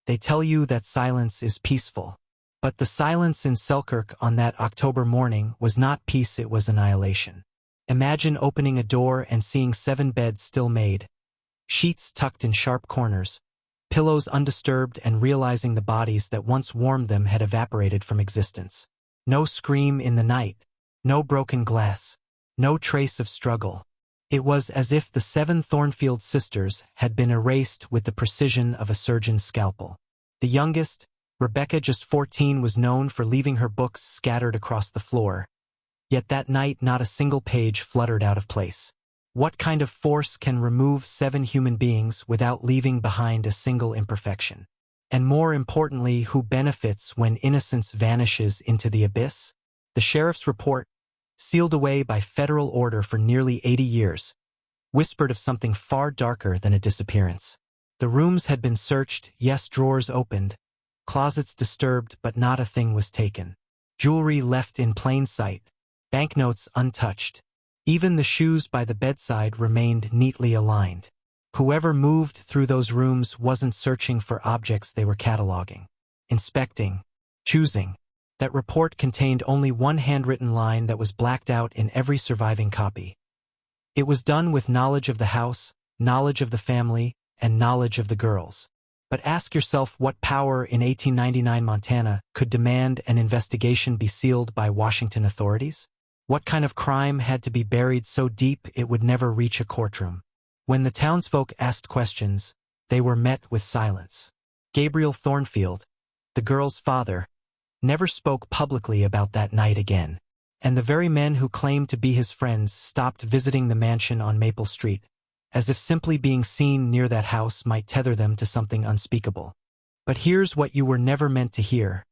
They tell you that silence is peaceful. But the silence in Selkirk on that October morning was not peace, it was annihilation. Imagine opening a door and seeing 7 beds still made, sheets tucked in sharp corners, pillows undisturbed, and realizing the bodies that once warmed them had evaporated from existence. No scream in the night, no broken glass, no trace of struggle. It was as if the 7 Thornfield sisters had been erased with the precision of a surgeon's scalpel. The youngest, Rebecca, just 14, was known for leaving her books scattered across the floor. Yet that night not a single page fluttered out of place. What kind of force can remove 7 human beings without leaving behind a single imperfection? And more importantly, who benefits when innocence vanishes into the abyss? The sheriff's report, sealed away by federal order for nearly 80 years, whispered of something far darker than a disappearance. The rooms had been searched, yes, drawers opened, closets disturbed, but not a thing was taken. Jewelry left in plain sight, banknotes untouched. Even the shoes by the bedside remained neatly aligned. Whoever moved through those rooms wasn't searching for objects, they were cataloging, inspecting, choosing. That report contained only one handwritten line that was blacked out in every surviving copy. It was done with knowledge of the house, knowledge of the family, and knowledge of the girls. But ask yourself what power in 1899 Montana could demand an investigation be sealed by Washington authorities? What kind of crime had to be buried so deep it would never reach a courtroom? When the townsfolk asked questions, they were met with silence. Gabriel Thornfield, the girl's father, never spoke publicly about that night again, and the very men who claimed to be his friends stopped visiting the mansion on Maple Street, as if simply being seen near that house might tether them to something unspeakable. But here's what you were never meant to hear.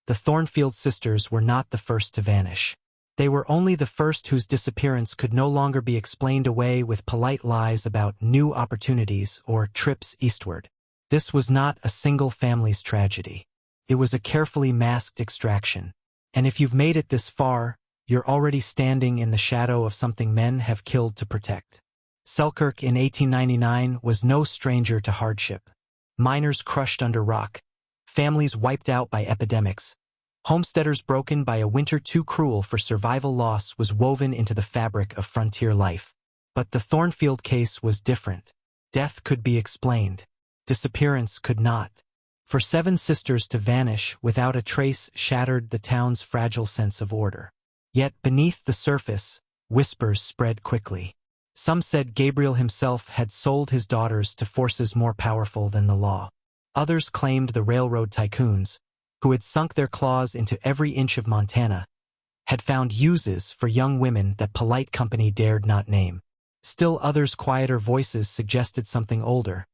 The Thornfield sisters were not the first to vanish. They were only the first whose disappearance could no longer be explained away with polite lies about new opportunities or trips eastward. This was not a single family's tragedy. It was a carefully masked extraction. And if you've made it this far, you're already standing in the shadow of something men have killed to protect. Selkirk in 1899 was no stranger to hardship. Miners crushed under rock, families wiped out by epidemics, homesteaders broken by a winter too cruel for survival. Loss was woven into the fabric of frontier life. But the Thornfield case was different. Death could be explained. Disappearance could not. For 7 sisters to vanish without a trace shattered the town's fragile sense of order. Yet beneath the surface, whispers spread quickly. Some said Gabriel himself had sold his daughters to forces more powerful than the law. Others claimed the railroad tycoons, who had sunk their claws into every inch of Montana, had found uses for young women that polite company dared not name. Still others, quieter voices, suggested something older,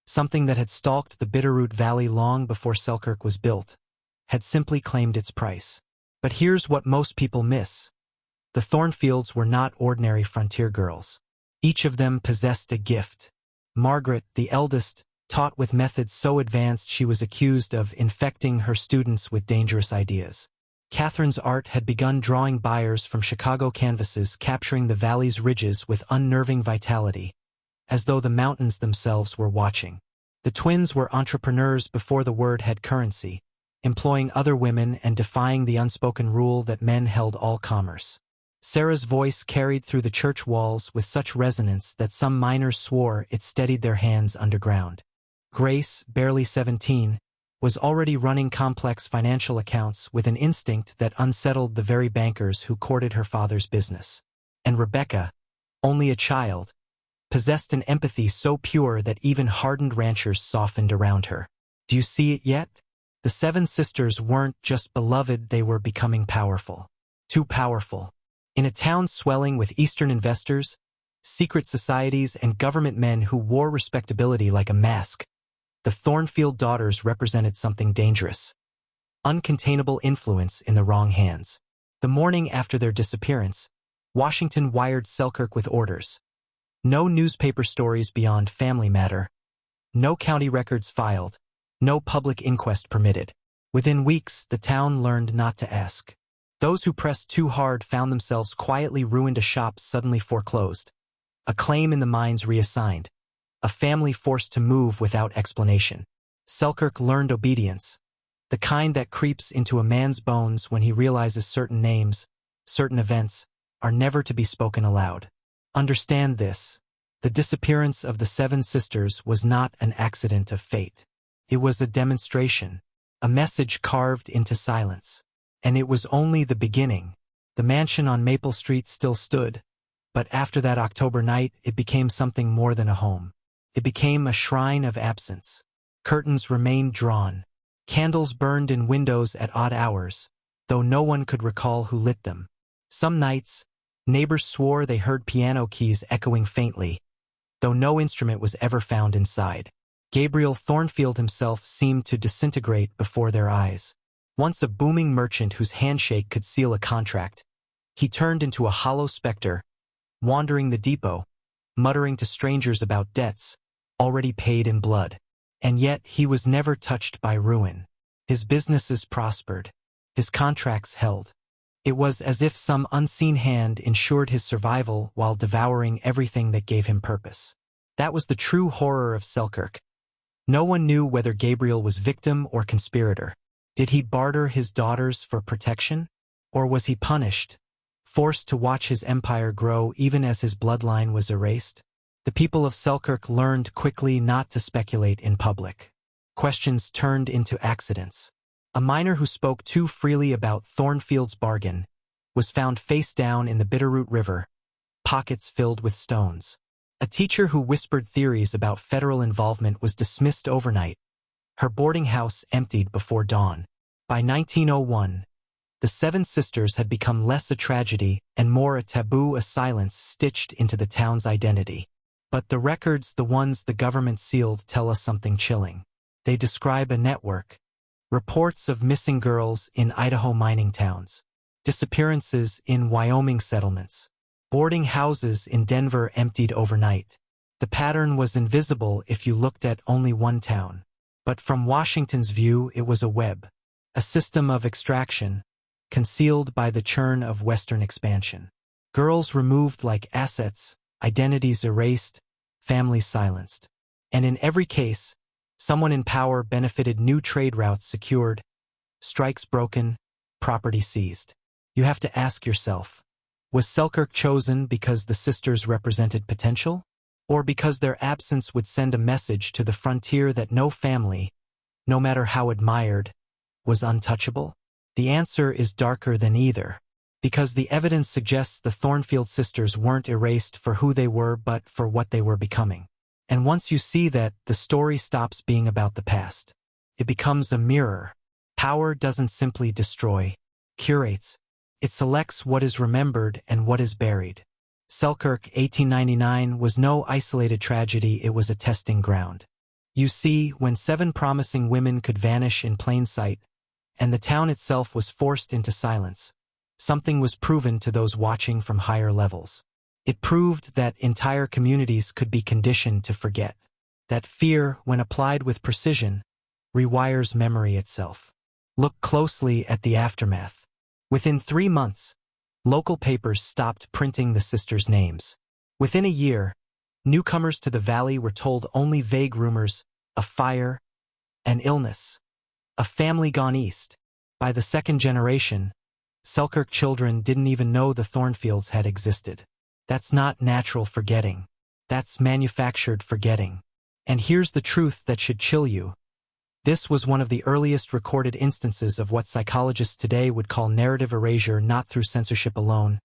something that had stalked the Bitterroot Valley long before Selkirk was built, had simply claimed its price. But here's what most people miss. The Thornfields were not ordinary frontier girls. Each of them possessed a gift. Margaret, the eldest, taught with methods so advanced she was accused of infecting her students with dangerous ideas. Catherine's art had begun drawing buyers from Chicago canvases, capturing the valley's ridges with unnerving vitality, as though the mountains themselves were watching. The twins were entrepreneurs before the word had currency, employing other women and defying the unspoken rule that men held all commerce. Sarah's voice carried through the church walls with such resonance that some miners swore it steadied their hands underground. Grace, barely 17, was already running complex financial accounts with an instinct that unsettled the very bankers who courted her father's business. And Rebecca, only a child, possessed an empathy so pure that even hardened ranchers softened around her. Do you see it yet? The 7 sisters weren't just beloved, they were becoming powerful. Too powerful. In a town swelling with Eastern investors, secret societies, and government men who wore respectability like a mask, the Thornfield daughters represented something dangerous. Uncontainable influence in the wrong hands. The morning after their disappearance, Washington wired Selkirk with orders. No newspaper stories beyond family matter. No county records filed. No public inquest permitted. Within weeks, the town learned not to ask. Those who pressed too hard found themselves quietly ruined, a shop suddenly foreclosed, a claim in the mines reassigned, a family forced to move without explanation. Selkirk learned obedience, the kind that creeps into a man's bones when he realizes certain names, certain events, are never to be spoken aloud. Understand this. The disappearance of the 7 sisters was not an accident of fate. It was a demonstration, a message carved into silence. And it was only the beginning. The mansion on Maple Street still stood, but after that October night it became something more than a home. It became a shrine of absence. Curtains remained drawn. Candles burned in windows at odd hours, though no one could recall who lit them. Some nights, neighbors swore they heard piano keys echoing faintly, though no instrument was ever found inside. Gabriel Thornfield himself seemed to disintegrate before their eyes. Once a booming merchant whose handshake could seal a contract, he turned into a hollow specter, wandering the depot, muttering to strangers about debts already paid in blood. And yet he was never touched by ruin. His businesses prospered. His contracts held. It was as if some unseen hand ensured his survival while devouring everything that gave him purpose. That was the true horror of Selkirk. No one knew whether Gabriel was victim or conspirator. Did he barter his daughters for protection? Or was he punished, forced to watch his empire grow even as his bloodline was erased? The people of Selkirk learned quickly not to speculate in public. Questions turned into accidents. A miner who spoke too freely about Thornfield's bargain was found face down in the Bitterroot River, pockets filled with stones. A teacher who whispered theories about federal involvement was dismissed overnight, her boarding house emptied before dawn. By 1901, the 7 sisters had become less a tragedy and more a taboo, a silence stitched into the town's identity. But the records, the ones the government sealed, tell us something chilling. They describe a network. Reports of missing girls in Idaho mining towns. Disappearances in Wyoming settlements. Boarding houses in Denver emptied overnight. The pattern was invisible if you looked at only one town. But from Washington's view, it was a web. A system of extraction, concealed by the churn of Western expansion. Girls removed like assets, identities erased, families silenced. And in every case, someone in power benefited, new trade routes secured, strikes broken, property seized. You have to ask yourself, was Selkirk chosen because the sisters represented potential? Or because their absence would send a message to the frontier that no family, no matter how admired, was untouchable? The answer is darker than either. Because the evidence suggests the Thornfield sisters weren't erased for who they were but for what they were becoming. And once you see that, the story stops being about the past. It becomes a mirror. Power doesn't simply destroy, curates. It selects what is remembered and what is buried. Selkirk 1899 was no isolated tragedy, it was a testing ground. You see, when 7 promising women could vanish in plain sight, and the town itself was forced into silence, something was proven to those watching from higher levels. It proved that entire communities could be conditioned to forget. That fear, when applied with precision, rewires memory itself. Look closely at the aftermath. Within 3 months, local papers stopped printing the sisters' names. Within a year, newcomers to the valley were told only vague rumors, a fire, an illness, a family gone east. By the 2nd generation, Selkirk children didn't even know the Thornfields had existed. That's not natural forgetting. That's manufactured forgetting. And here's the truth that should chill you. This was one of the earliest recorded instances of what psychologists today would call narrative erasure, not through censorship alone,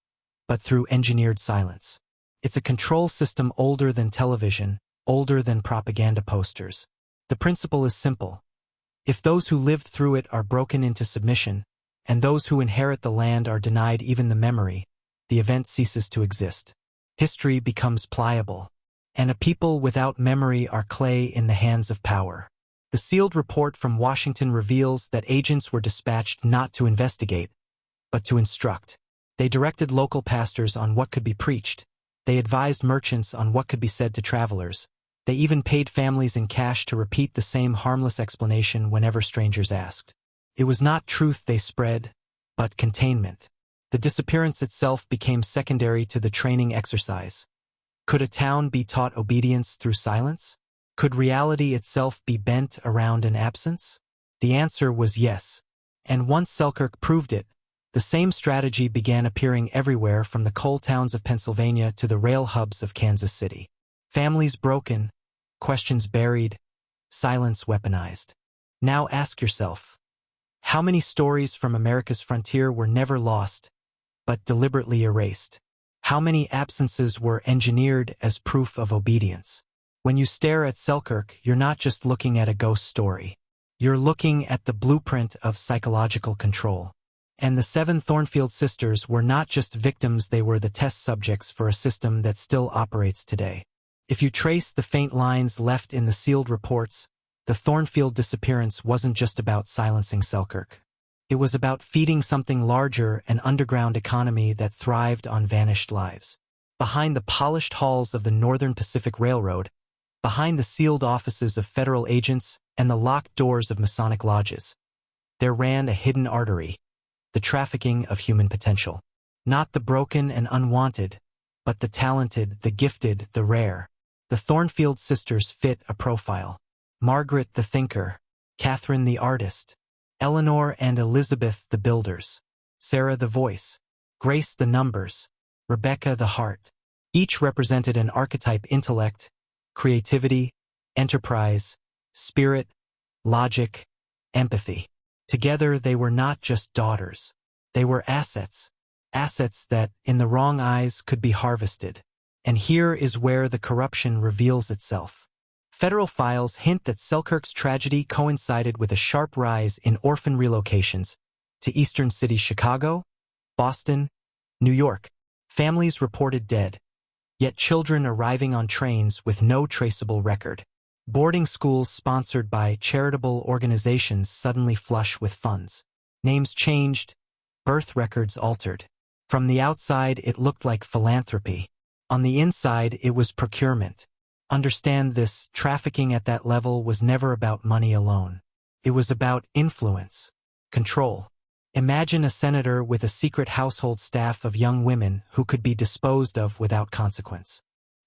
but through engineered silence. It's a control system older than television, older than propaganda posters. The principle is simple. If those who lived through it are broken into submission, and those who inherit the land are denied even the memory, the event ceases to exist. History becomes pliable, and a people without memory are clay in the hands of power. The sealed report from Washington reveals that agents were dispatched not to investigate, but to instruct. They directed local pastors on what could be preached. They advised merchants on what could be said to travelers. They even paid families in cash to repeat the same harmless explanation whenever strangers asked. It was not truth they spread, but containment. The disappearance itself became secondary to the training exercise. Could a town be taught obedience through silence? Could reality itself be bent around an absence? The answer was yes. And once Selkirk proved it, the same strategy began appearing everywhere from the coal towns of Pennsylvania to the rail hubs of Kansas City. Families broken, questions buried, silence weaponized. Now ask yourself, how many stories from America's frontier were never lost, but deliberately erased? How many absences were engineered as proof of obedience? When you stare at Selkirk, you're not just looking at a ghost story. You're looking at the blueprint of psychological control. And the 7 Thornfield sisters were not just victims, they were the test subjects for a system that still operates today. If you trace the faint lines left in the sealed reports, the Thornfield disappearance wasn't just about silencing Selkirk. It was about feeding something larger, an underground economy that thrived on vanished lives. Behind the polished halls of the Northern Pacific Railroad, behind the sealed offices of federal agents and the locked doors of Masonic lodges, there ran a hidden artery, the trafficking of human potential. Not the broken and unwanted, but the talented, the gifted, the rare. The Thornfield sisters fit a profile. Margaret the thinker, Catherine the artist, Eleanor and Elizabeth the builders, Sarah the voice, Grace the numbers, Rebecca the heart. Each represented an archetype: intellect, creativity, enterprise, spirit, logic, empathy. Together they were not just daughters. They were assets. Assets that, in the wrong eyes, could be harvested. And here is where the corruption reveals itself. Federal files hint that Selkirk's tragedy coincided with a sharp rise in orphan relocations to eastern cities Chicago, Boston, New York. Families reported dead, yet children arriving on trains with no traceable record. Boarding schools sponsored by charitable organizations suddenly flush with funds. Names changed, birth records altered. From the outside, it looked like philanthropy. On the inside, it was procurement. Understand this: trafficking at that level was never about money alone. It was about influence, control. Imagine a senator with a secret household staff of young women who could be disposed of without consequence.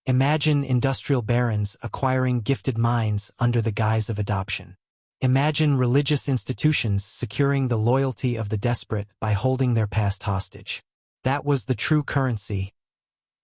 Imagine industrial barons acquiring gifted minds under the guise of adoption. Imagine religious institutions securing the loyalty of the desperate by holding their past hostage. That was the true currency: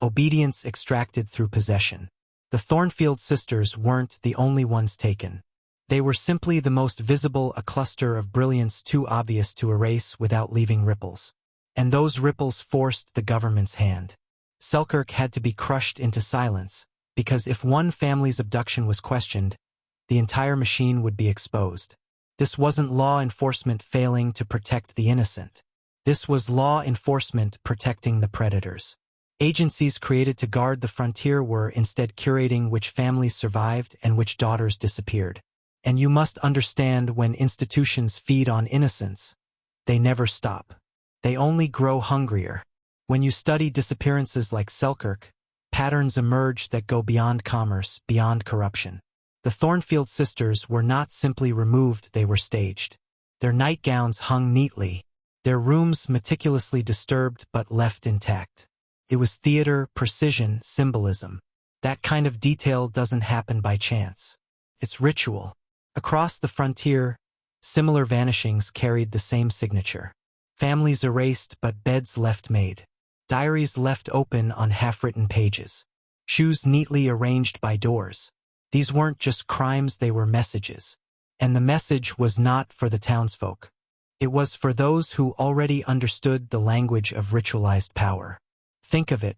obedience extracted through possession. The Thornfield sisters weren't the only ones taken. They were simply the most visible, a cluster of brilliance too obvious to erase without leaving ripples. And those ripples forced the government's hand. Selkirk had to be crushed into silence, because if one family's abduction was questioned, the entire machine would be exposed. This wasn't law enforcement failing to protect the innocent. This was law enforcement protecting the predators. Agencies created to guard the frontier were instead curating which families survived and which daughters disappeared. And you must understand, when institutions feed on innocence, they never stop. They only grow hungrier. When you study disappearances like Selkirk, patterns emerge that go beyond commerce, beyond corruption. The Thornfield sisters were not simply removed, they were staged. Their nightgowns hung neatly, their rooms meticulously disturbed but left intact. It was theater, precision, symbolism. That kind of detail doesn't happen by chance. It's ritual. Across the frontier, similar vanishings carried the same signature. Families erased but beds left made. Diaries left open on half-written pages. Shoes neatly arranged by doors. These weren't just crimes, they were messages. And the message was not for the townsfolk. It was for those who already understood the language of ritualized power. Think of it.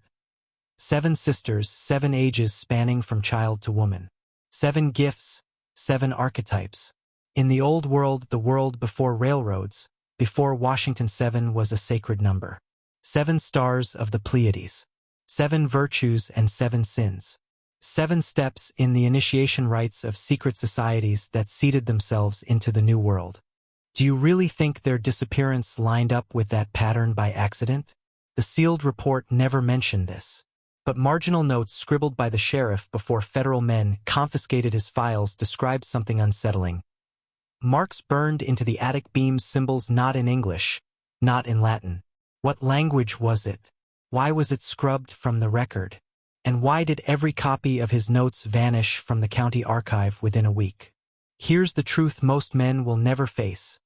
7 sisters, 7 ages spanning from child to woman. 7 gifts, 7 archetypes. In the old world, the world before railroads, before Washington, 7 was a sacred number. 7 stars of the Pleiades. 7 virtues and 7 sins. 7 steps in the initiation rites of secret societies that seeded themselves into the new world. Do you really think their disappearance lined up with that pattern by accident? The sealed report never mentioned this. But marginal notes scribbled by the sheriff before federal men confiscated his files described something unsettling. Marks burned into the attic beams, symbols not in English, not in Latin. What language was it? Why was it scrubbed from the record? And why did every copy of his notes vanish from the county archive within a week? Here's the truth most men will never face.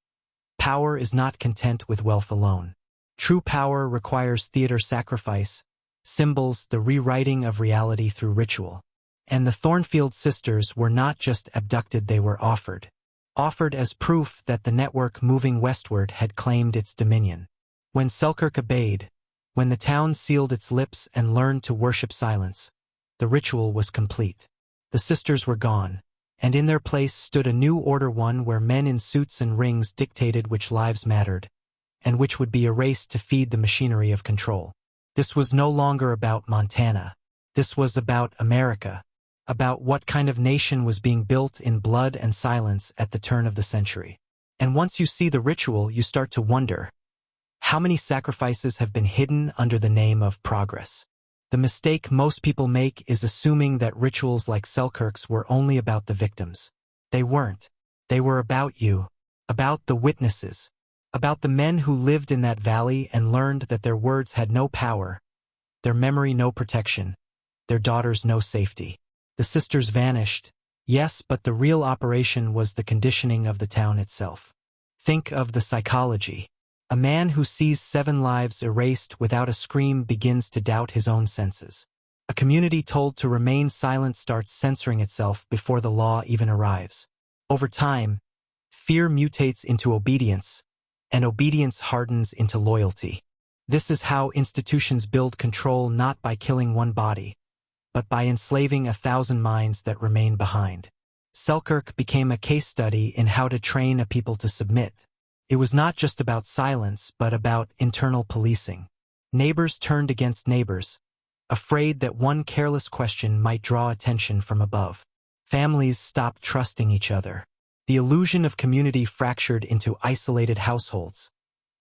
Power is not content with wealth alone. True power requires theater sacrifice, symbols, the rewriting of reality through ritual. And the Thornfield sisters were not just abducted, they were offered. Offered as proof that the network moving westward had claimed its dominion. When Selkirk obeyed, when the town sealed its lips and learned to worship silence, the ritual was complete. The sisters were gone, and in their place stood a new order, one where men in suits and rings dictated which lives mattered, and which would be erased to feed the machinery of control. This was no longer about Montana. This was about America, about what kind of nation was being built in blood and silence at the turn of the century. And once you see the ritual, you start to wonder, how many sacrifices have been hidden under the name of progress? The mistake most people make is assuming that rituals like Selkirk's were only about the victims. They weren't. They were about you, about the witnesses, about the men who lived in that valley and learned that their words had no power, their memory no protection, their daughters no safety. The sisters vanished, yes, but the real operation was the conditioning of the town itself. Think of the psychology. A man who sees 7 lives erased without a scream begins to doubt his own senses. A community told to remain silent starts censoring itself before the law even arrives. Over time, fear mutates into obedience, and obedience hardens into loyalty. This is how institutions build control, not by killing one body, but by enslaving 1,000 minds that remain behind. Selkirk became a case study in how to train a people to submit. It was not just about silence, but about internal policing. Neighbors turned against neighbors, afraid that one careless question might draw attention from above. Families stopped trusting each other. The illusion of community fractured into isolated households,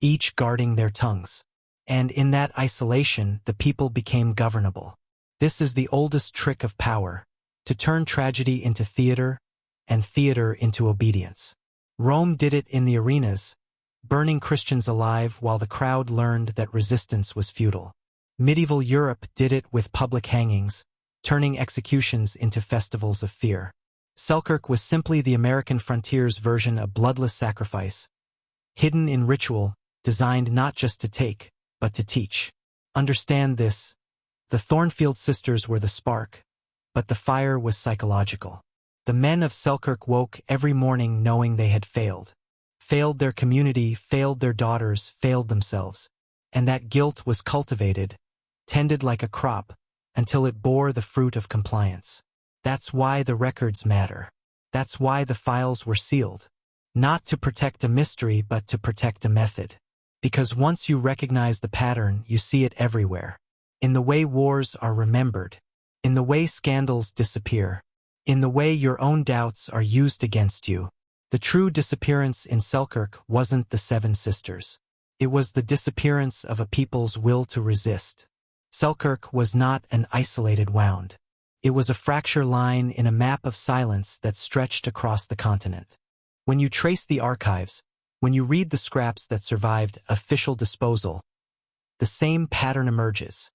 each guarding their tongues. And in that isolation, the people became governable. This is the oldest trick of power, to turn tragedy into theater, and theater into obedience. Rome did it in the arenas, burning Christians alive while the crowd learned that resistance was futile. Medieval Europe did it with public hangings, turning executions into festivals of fear. Selkirk was simply the American frontier's version of bloodless sacrifice, hidden in ritual, designed not just to take, but to teach. Understand this. The Thornfield sisters were the spark, but the fire was psychological. The men of Selkirk woke every morning knowing they had failed. Failed their community, failed their daughters, failed themselves. And that guilt was cultivated, tended like a crop, until it bore the fruit of compliance. That's why the records matter. That's why the files were sealed. Not to protect a mystery, but to protect a method. Because once you recognize the pattern, you see it everywhere. In the way wars are remembered. In the way scandals disappear. In the way your own doubts are used against you. The true disappearance in Selkirk wasn't the 7 sisters. It was the disappearance of a people's will to resist. Selkirk was not an isolated wound. It was a fracture line in a map of silence that stretched across the continent. When you trace the archives, when you read the scraps that survived official disposal, the same pattern emerges.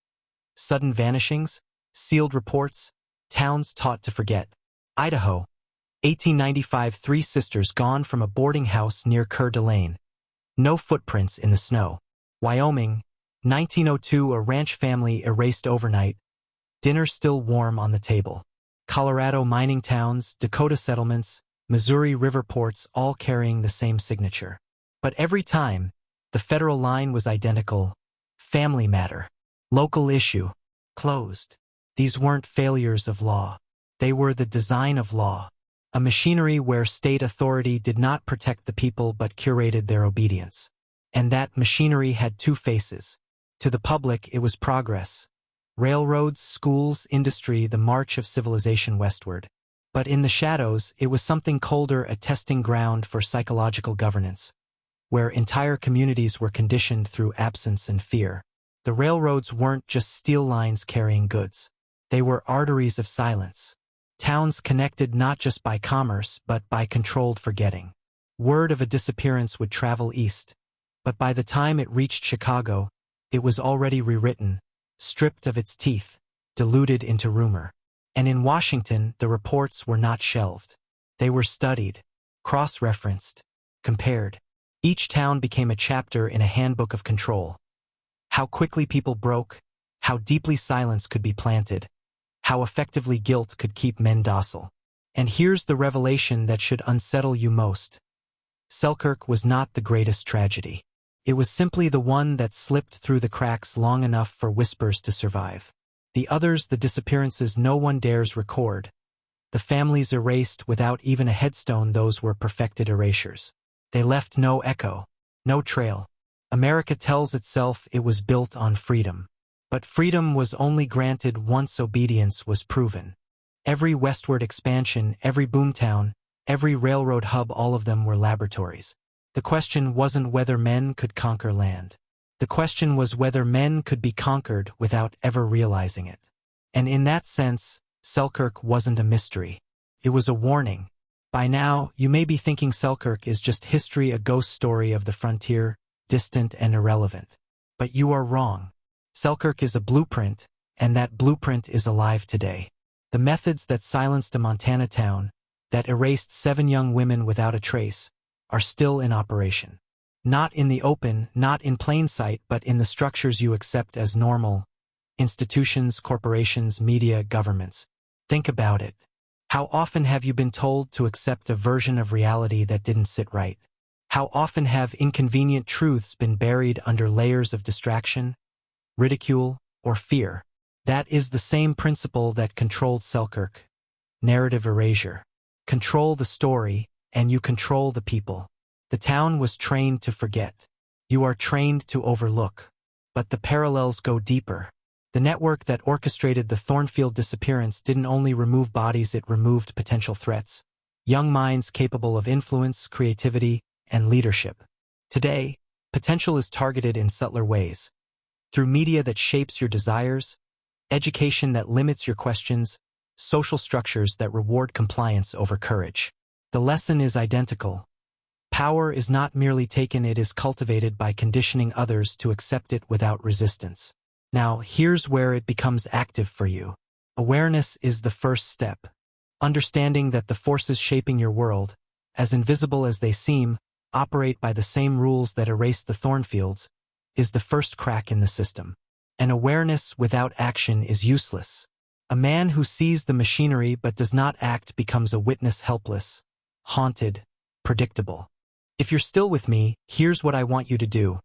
Sudden vanishings, sealed reports, towns taught to forget. Idaho, 1895, 3 sisters gone from a boarding house near Coeur d'Alene. No footprints in the snow. Wyoming, 1902, a ranch family erased overnight. Dinner still warm on the table. Colorado, mining towns, Dakota settlements, Missouri river ports, all carrying the same signature. But every time, the federal line was identical. Family matter. Local issue. Closed. These weren't failures of law. They were the design of law. A machinery where state authority did not protect the people but curated their obedience. And that machinery had 2 faces. To the public, it was progress. Railroads, schools, industry, the march of civilization westward. But in the shadows, it was something colder, a testing ground for psychological governance, where entire communities were conditioned through absence and fear. The railroads weren't just steel lines carrying goods. They were arteries of silence. Towns connected not just by commerce, but by controlled forgetting. Word of a disappearance would travel east, but by the time it reached Chicago, it was already rewritten, stripped of its teeth, diluted into rumor. And in Washington, the reports were not shelved. They were studied, cross-referenced, compared. Each town became a chapter in a handbook of control. How quickly people broke, how deeply silence could be planted, how effectively guilt could keep men docile. And here's the revelation that should unsettle you most. Selkirk was not the greatest tragedy. It was simply the one that slipped through the cracks long enough for whispers to survive. The others, the disappearances no one dares record. The families erased without even a headstone, those were perfected erasures. They left no echo, no trail. America tells itself it was built on freedom. But freedom was only granted once obedience was proven. Every westward expansion, every boomtown, every railroad hub, all of them were laboratories. The question wasn't whether men could conquer land. The question was whether men could be conquered without ever realizing it. And in that sense, Selkirk wasn't a mystery. It was a warning. By now, you may be thinking Selkirk is just history, a ghost story of the frontier, distant and irrelevant. But you are wrong. Selkirk is a blueprint, and that blueprint is alive today. The methods that silenced a Montana town, that erased 7 young women without a trace, are still in operation. Not in the open, not in plain sight, but in the structures you accept as normal. Institutions, corporations, media, governments. Think about it. How often have you been told to accept a version of reality that didn't sit right? How often have inconvenient truths been buried under layers of distraction, ridicule, or fear? That is the same principle that controlled Selkirk. Narrative erasure. Control the story, and you control the people. The town was trained to forget. You are trained to overlook. But the parallels go deeper. The network that orchestrated the Thornfield disappearance didn't only remove bodies, it removed potential threats. Young minds capable of influence, creativity, and leadership. Today, potential is targeted in subtler ways. Through media that shapes your desires, education that limits your questions, social structures that reward compliance over courage. The lesson is identical. Power is not merely taken, it is cultivated by conditioning others to accept it without resistance. Now, here's where it becomes active for you. Awareness is the first step. Understanding that the forces shaping your world, as invisible as they seem, operate by the same rules that erased the Thornfields, is the first crack in the system. And awareness without action is useless. A man who sees the machinery but does not act becomes a witness, helpless, haunted, predictable. If you're still with me, here's what I want you to do.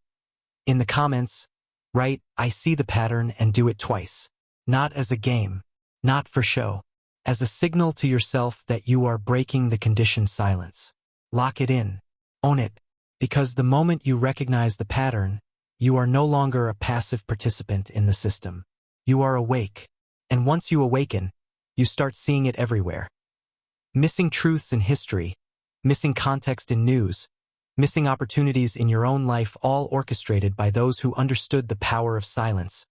In the comments, write, "I see the pattern," and do it twice. Not as a game, not for show. As a signal to yourself that you are breaking the conditioned silence. Lock it in. Own it. Because the moment you recognize the pattern, you are no longer a passive participant in the system. You are awake. And once you awaken, you start seeing it everywhere. Missing truths in history, missing context in news, missing opportunities in your own life, all orchestrated by those who understood the power of silence,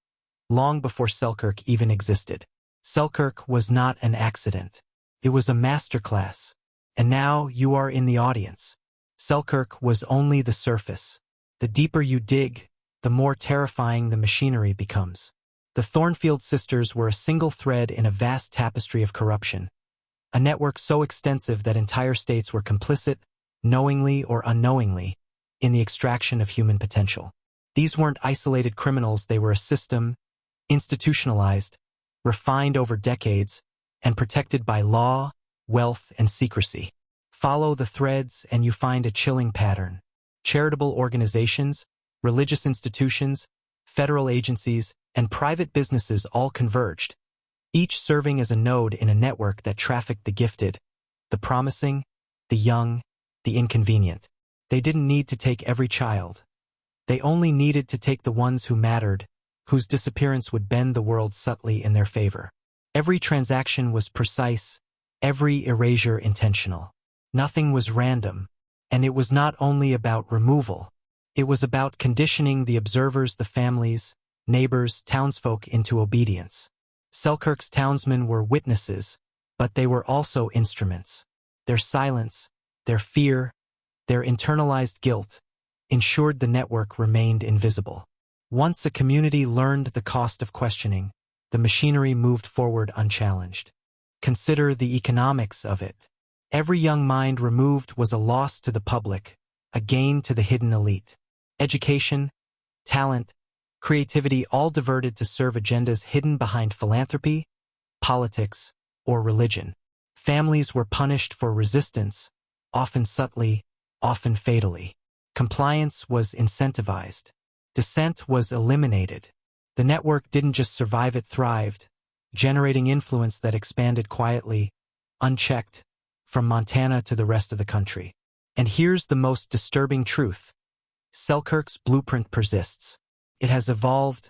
long before Selkirk even existed. Selkirk was not an accident. It was a masterclass. And now you are in the audience. Selkirk was only the surface. The deeper you dig, the more terrifying the machinery becomes. The Thornfield sisters were a single thread in a vast tapestry of corruption. A network so extensive that entire states were complicit, knowingly or unknowingly, in the extraction of human potential. These weren't isolated criminals, they were a system, institutionalized, refined over decades, and protected by law, wealth, and secrecy. Follow the threads and you find a chilling pattern. Charitable organizations, religious institutions, federal agencies, and private businesses all converged, each serving as a node in a network that trafficked the gifted, the promising, the young, the inconvenient. They didn't need to take every child. They only needed to take the ones who mattered, whose disappearance would bend the world subtly in their favor. Every transaction was precise, every erasure intentional. Nothing was random, and it was not only about removal. It was about conditioning the observers, the families, neighbors, townsfolk into obedience. Selkirk's townsmen were witnesses, but they were also instruments. Their silence, their fear, their internalized guilt, ensured the network remained invisible. Once a community learned the cost of questioning, the machinery moved forward unchallenged. Consider the economics of it. Every young mind removed was a loss to the public, a gain to the hidden elite. Education, talent, creativity all diverted to serve agendas hidden behind philanthropy, politics, or religion. Families were punished for resistance, often subtly, often fatally. Compliance was incentivized. Dissent was eliminated. The network didn't just survive, it thrived, generating influence that expanded quietly, unchecked, from Montana to the rest of the country. And here's the most disturbing truth. Selkirk's blueprint persists. It has evolved,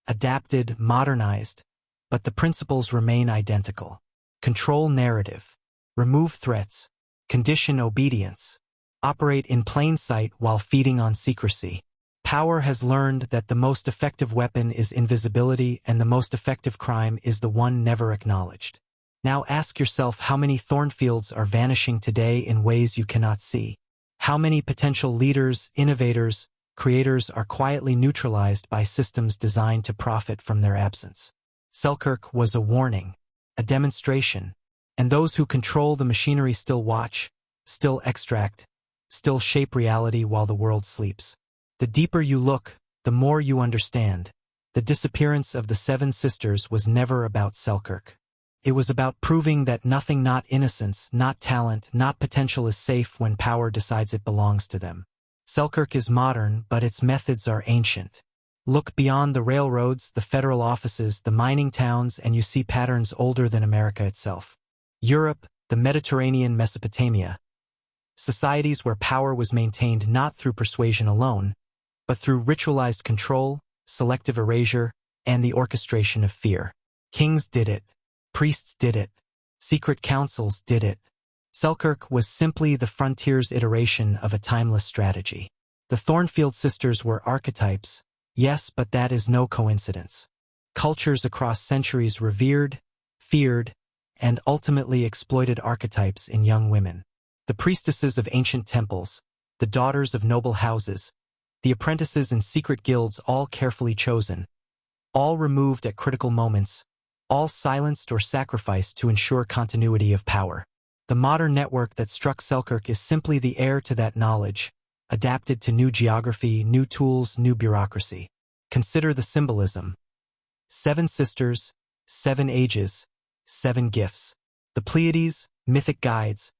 adapted, modernized, but the principles remain identical. Control narrative, remove threats, condition obedience, operate in plain sight while feeding on secrecy. Power has learned that the most effective weapon is invisibility, and the most effective crime is the one never acknowledged. Now ask yourself how many Thornfields are vanishing today in ways you cannot see. How many potential leaders, innovators, creators are quietly neutralized by systems designed to profit from their absence. Selkirk was a warning, a demonstration, and those who control the machinery still watch, still extract, still shape reality while the world sleeps. The deeper you look, the more you understand. The disappearance of the seven sisters was never about Selkirk. It was about proving that nothing, not innocence, not talent, not potential, is safe when power decides it belongs to them. Selkirk is modern, but its methods are ancient. Look beyond the railroads, the federal offices, the mining towns, and you see patterns older than America itself. Europe, the Mediterranean, Mesopotamia. Societies where power was maintained not through persuasion alone, but through ritualized control, selective erasure, and the orchestration of fear. Kings did it. Priests did it. Secret councils did it. Selkirk was simply the frontier's iteration of a timeless strategy. The Thornfield sisters were archetypes, yes, but that is no coincidence. Cultures across centuries revered, feared, and ultimately exploited archetypes in young women. The priestesses of ancient temples, the daughters of noble houses, the apprentices in secret guilds, all carefully chosen, all removed at critical moments, all silenced or sacrificed to ensure continuity of power. The modern network that struck Selkirk is simply the heir to that knowledge, adapted to new geography, new tools, new bureaucracy. Consider the symbolism. 7 sisters, 7 ages, 7 gifts. The Pleiades, mythic guides,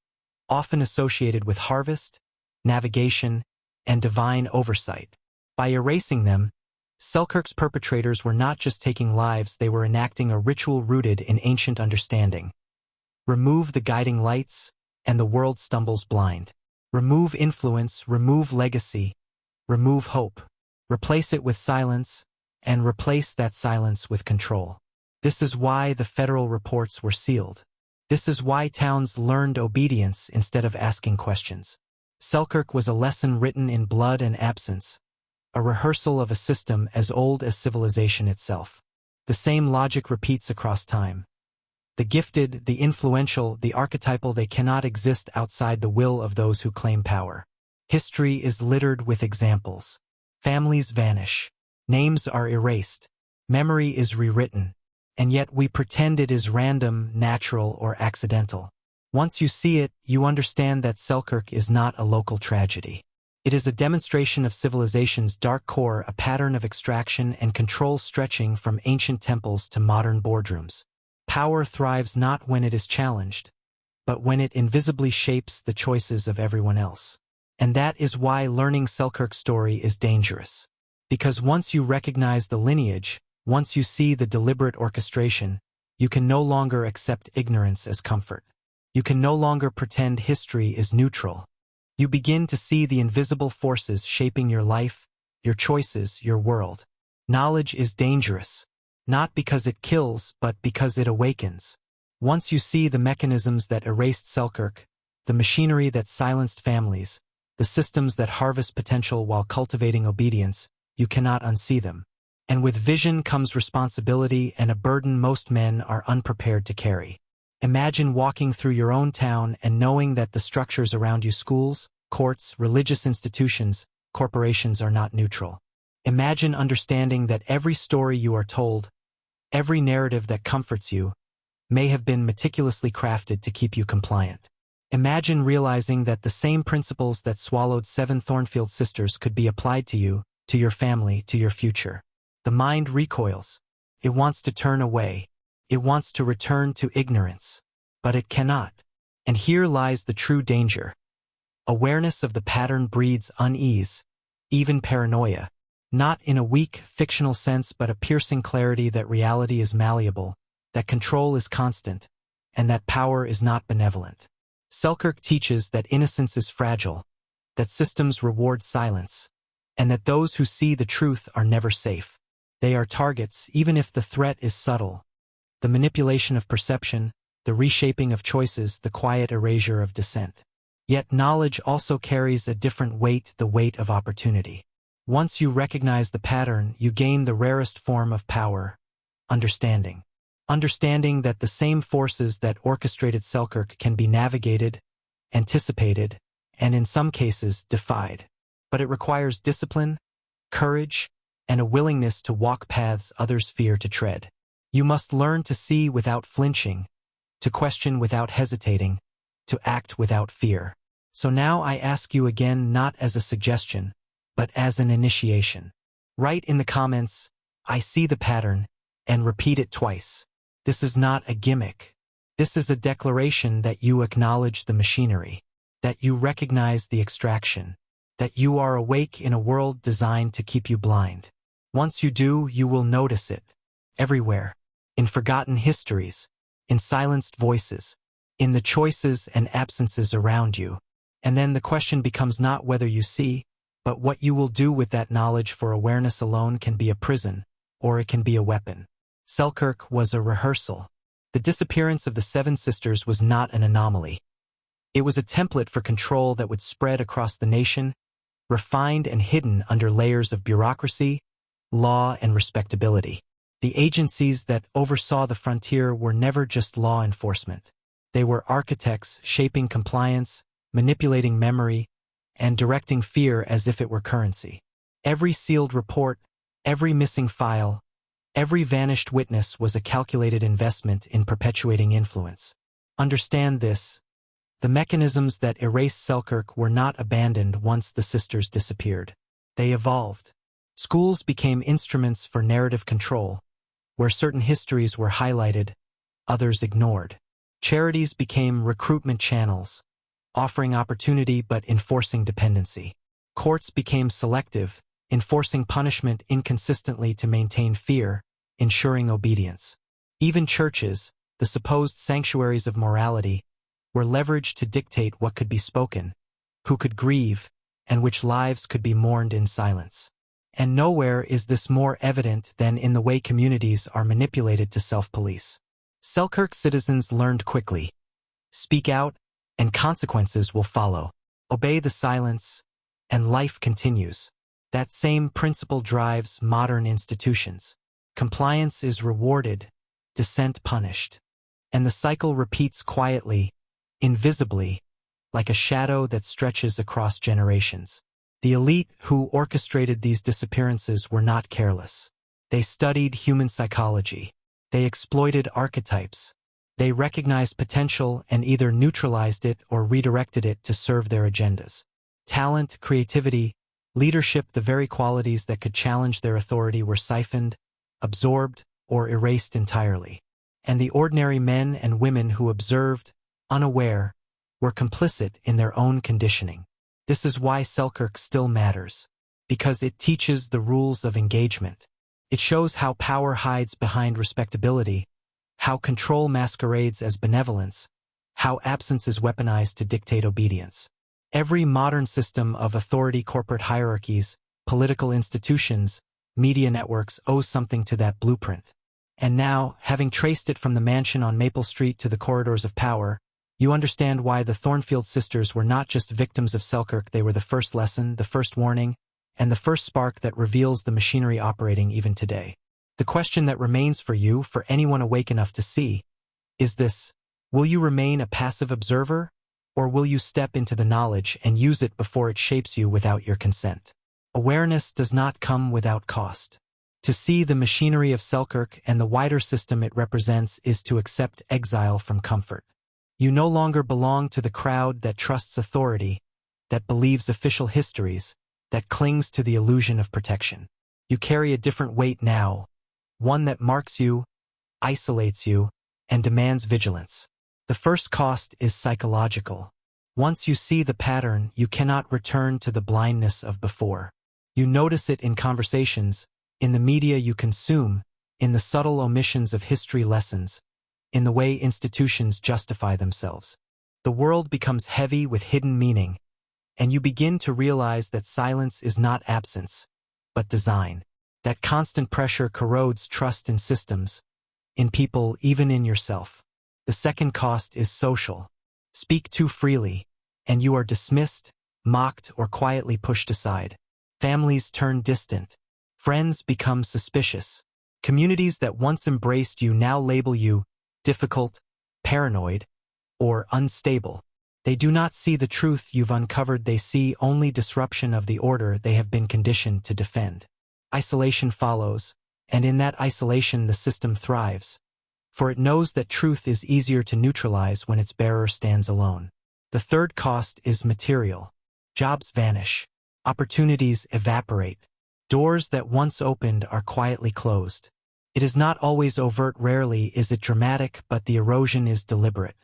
often associated with harvest, navigation, and divine oversight. By erasing them, Selkirk's perpetrators were not just taking lives, they were enacting a ritual rooted in ancient understanding. Remove the guiding lights, and the world stumbles blind. Remove influence, remove legacy, remove hope. Replace it with silence, and replace that silence with control. This is why the federal reports were sealed. This is why towns learned obedience instead of asking questions. Selkirk was a lesson written in blood and absence, a rehearsal of a system as old as civilization itself. The same logic repeats across time. The gifted, the influential, the archetypal, they cannot exist outside the will of those who claim power. History is littered with examples. Families vanish. Names are erased. Memory is rewritten. And yet we pretend it is random, natural, or accidental. Once you see it, you understand that Selkirk is not a local tragedy. It is a demonstration of civilization's dark core, a pattern of extraction and control stretching from ancient temples to modern boardrooms. Power thrives not when it is challenged, but when it invisibly shapes the choices of everyone else. And that is why learning Selkirk's story is dangerous. Because once you recognize the lineage, once you see the deliberate orchestration, you can no longer accept ignorance as comfort. You can no longer pretend history is neutral. You begin to see the invisible forces shaping your life, your choices, your world. Knowledge is dangerous, not because it kills, but because it awakens. Once you see the mechanisms that erased Selkirk, the machinery that silenced families, the systems that harvest potential while cultivating obedience, you cannot unsee them. And with vision comes responsibility and a burden most men are unprepared to carry. Imagine walking through your own town and knowing that the structures around you, schools, courts, religious institutions, corporations, are not neutral. Imagine understanding that every story you are told, Every narrative that comforts you may have been meticulously crafted to keep you compliant. Imagine realizing that the same principles that swallowed 7 Thornfield sisters could be applied to you, to your family, to your future. The mind recoils. It wants to turn away. It wants to return to ignorance. But it cannot. And here lies the true danger. Awareness of the pattern breeds unease, even paranoia. Not in a weak, fictional sense, but a piercing clarity that reality is malleable, that control is constant, and that power is not benevolent. Selkirk teaches that innocence is fragile, that systems reward silence, and that those who see the truth are never safe. They are targets, even if the threat is subtle. The manipulation of perception, the reshaping of choices, the quiet erasure of dissent. Yet knowledge also carries a different weight, the weight of opportunity. Once you recognize the pattern, you gain the rarest form of power, understanding. Understanding that the same forces that orchestrated Selkirk can be navigated, anticipated, and in some cases defied. But it requires discipline, courage, and a willingness to walk paths others fear to tread. You must learn to see without flinching, to question without hesitating, to act without fear. So now I ask you again, not as a suggestion, but as an initiation. Write in the comments, "I see the pattern," and repeat it twice. This is not a gimmick. This is a declaration that you acknowledge the machinery, that you recognize the extraction, that you are awake in a world designed to keep you blind. Once you do, you will notice it. Everywhere. In forgotten histories. In silenced voices. In the choices and absences around you. And then the question becomes not whether you see, but what you will do with that knowledge, for awareness alone can be a prison, or it can be a weapon. Selkirk was a rehearsal. The disappearance of the 7 sisters was not an anomaly. It was a template for control that would spread across the nation, refined and hidden under layers of bureaucracy, law, and respectability. The agencies that oversaw the frontier were never just law enforcement. They were architects shaping compliance, manipulating memory, and directing fear as if it were currency. Every sealed report, every missing file, every vanished witness was a calculated investment in perpetuating influence. Understand this. The mechanisms that erased Selkirk were not abandoned once the sisters disappeared. They evolved. Schools became instruments for narrative control, where certain histories were highlighted, others ignored. Charities became recruitment channels, offering opportunity but enforcing dependency. Courts became selective, enforcing punishment inconsistently to maintain fear, ensuring obedience. Even churches, the supposed sanctuaries of morality, were leveraged to dictate what could be spoken, who could grieve, and which lives could be mourned in silence. And nowhere is this more evident than in the way communities are manipulated to self-police. Selkirk citizens learned quickly. Speak out, and consequences will follow. Obey the silence, and life continues. That same principle drives modern institutions. Compliance is rewarded, dissent punished. And the cycle repeats quietly, invisibly, like a shadow that stretches across generations. The elite who orchestrated these disappearances were not careless. They studied human psychology. They exploited archetypes. They recognized potential and either neutralized it or redirected it to serve their agendas. Talent, creativity, leadership, the very qualities that could challenge their authority, were siphoned, absorbed, or erased entirely. And the ordinary men and women who observed, unaware, were complicit in their own conditioning. This is why Selkirk still matters, because it teaches the rules of engagement. It shows how power hides behind respectability, how control masquerades as benevolence, how absence is weaponized to dictate obedience. Every modern system of authority, corporate hierarchies, political institutions, media networks owes something to that blueprint. And now, having traced it from the mansion on Maple Street to the corridors of power, you understand why the Thornfield sisters were not just victims of Selkirk. They were the first lesson, the first warning, and the first spark that reveals the machinery operating even today. The question that remains for you, for anyone awake enough to see, is this: will you remain a passive observer, or will you step into the knowledge and use it before it shapes you without your consent? Awareness does not come without cost. To see the machinery of Selkirk and the wider system it represents is to accept exile from comfort. You no longer belong to the crowd that trusts authority, that believes official histories, that clings to the illusion of protection. You carry a different weight now, one that marks you, isolates you, and demands vigilance. The first cost is psychological. Once you see the pattern, you cannot return to the blindness of before. You notice it in conversations, in the media you consume, in the subtle omissions of history lessons, in the way institutions justify themselves. The world becomes heavy with hidden meaning, and you begin to realize that silence is not absence, but design. That constant pressure corrodes trust in systems, in people, even in yourself. The second cost is social. Speak too freely, and you are dismissed, mocked, or quietly pushed aside. Families turn distant. Friends become suspicious. Communities that once embraced you now label you difficult, paranoid, or unstable. They do not see the truth you've uncovered, they see only disruption of the order they have been conditioned to defend. Isolation follows, and in that isolation the system thrives, for it knows that truth is easier to neutralize when its bearer stands alone. The third cost is material. Jobs vanish. Opportunities evaporate. Doors that once opened are quietly closed. It is not always overt, rarely is it dramatic, but the erosion is deliberate.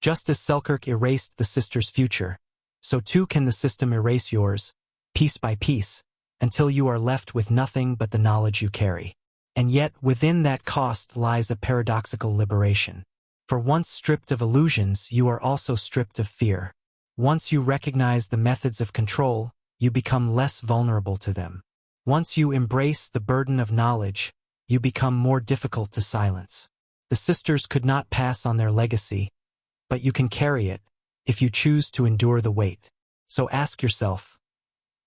Just as Selkirk erased the sisters' future, so too can the system erase yours, piece by piece, until you are left with nothing but the knowledge you carry. And yet, within that cost lies a paradoxical liberation. For once stripped of illusions, you are also stripped of fear. Once you recognize the methods of control, you become less vulnerable to them. Once you embrace the burden of knowledge, you become more difficult to silence. The sisters could not pass on their legacy, but you can carry it, if you choose to endure the weight. So ask yourself,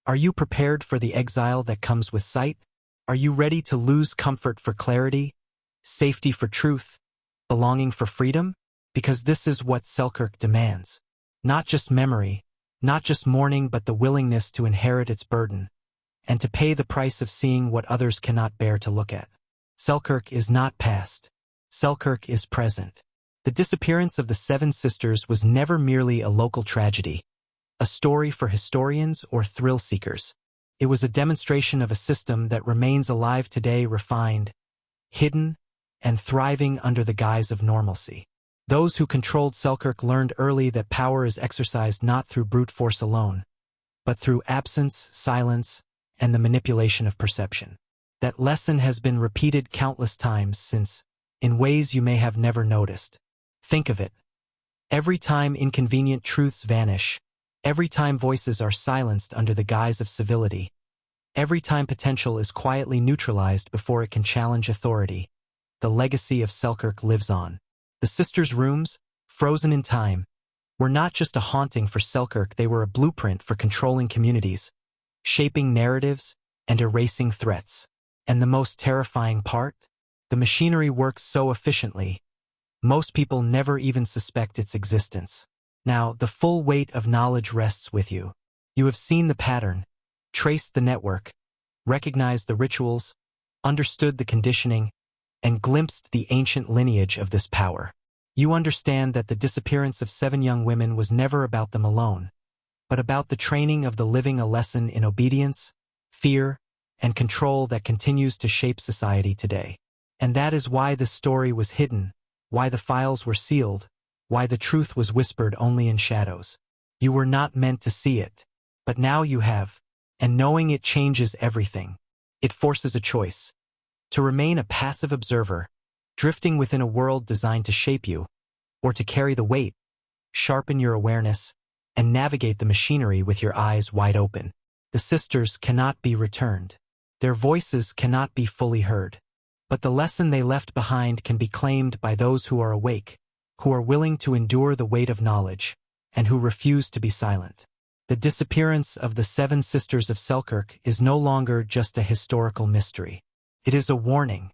are you prepared for the exile that comes with sight? Are you ready to lose comfort for clarity, safety for truth, belonging for freedom? Because this is what Selkirk demands. Not just memory, not just mourning, but the willingness to inherit its burden, and to pay the price of seeing what others cannot bear to look at. Selkirk is not past. Selkirk is present. The disappearance of the seven sisters was never merely a local tragedy, a story for historians or thrill seekers. It was a demonstration of a system that remains alive today, refined, hidden, and thriving under the guise of normalcy. Those who controlled Selkirk learned early that power is exercised not through brute force alone, but through absence, silence, and the manipulation of perception. That lesson has been repeated countless times since, in ways you may have never noticed. Think of it. Every time inconvenient truths vanish, every time voices are silenced under the guise of civility, every time potential is quietly neutralized before it can challenge authority, the legacy of Selkirk lives on. The sisters' rooms, frozen in time, were not just a haunting for Selkirk, they were a blueprint for controlling communities, shaping narratives, and erasing threats. And the most terrifying part? The machinery works so efficiently, most people never even suspect its existence. Now, the full weight of knowledge rests with you. You have seen the pattern, traced the network, recognized the rituals, understood the conditioning, and glimpsed the ancient lineage of this power. You understand that the disappearance of 7 young women was never about them alone, but about the training of the living, a lesson in obedience, fear, and control that continues to shape society today. And that is why this story was hidden, why the files were sealed, why the truth was whispered only in shadows. You were not meant to see it, but now you have, and knowing it changes everything. It forces a choice. To remain a passive observer, drifting within a world designed to shape you, or to carry the weight, sharpen your awareness, and navigate the machinery with your eyes wide open. The sisters cannot be returned. Their voices cannot be fully heard. But the lesson they left behind can be claimed by those who are awake, who are willing to endure the weight of knowledge, and who refuse to be silent. The disappearance of the 7 sisters of Selkirk is no longer just a historical mystery. It is a warning,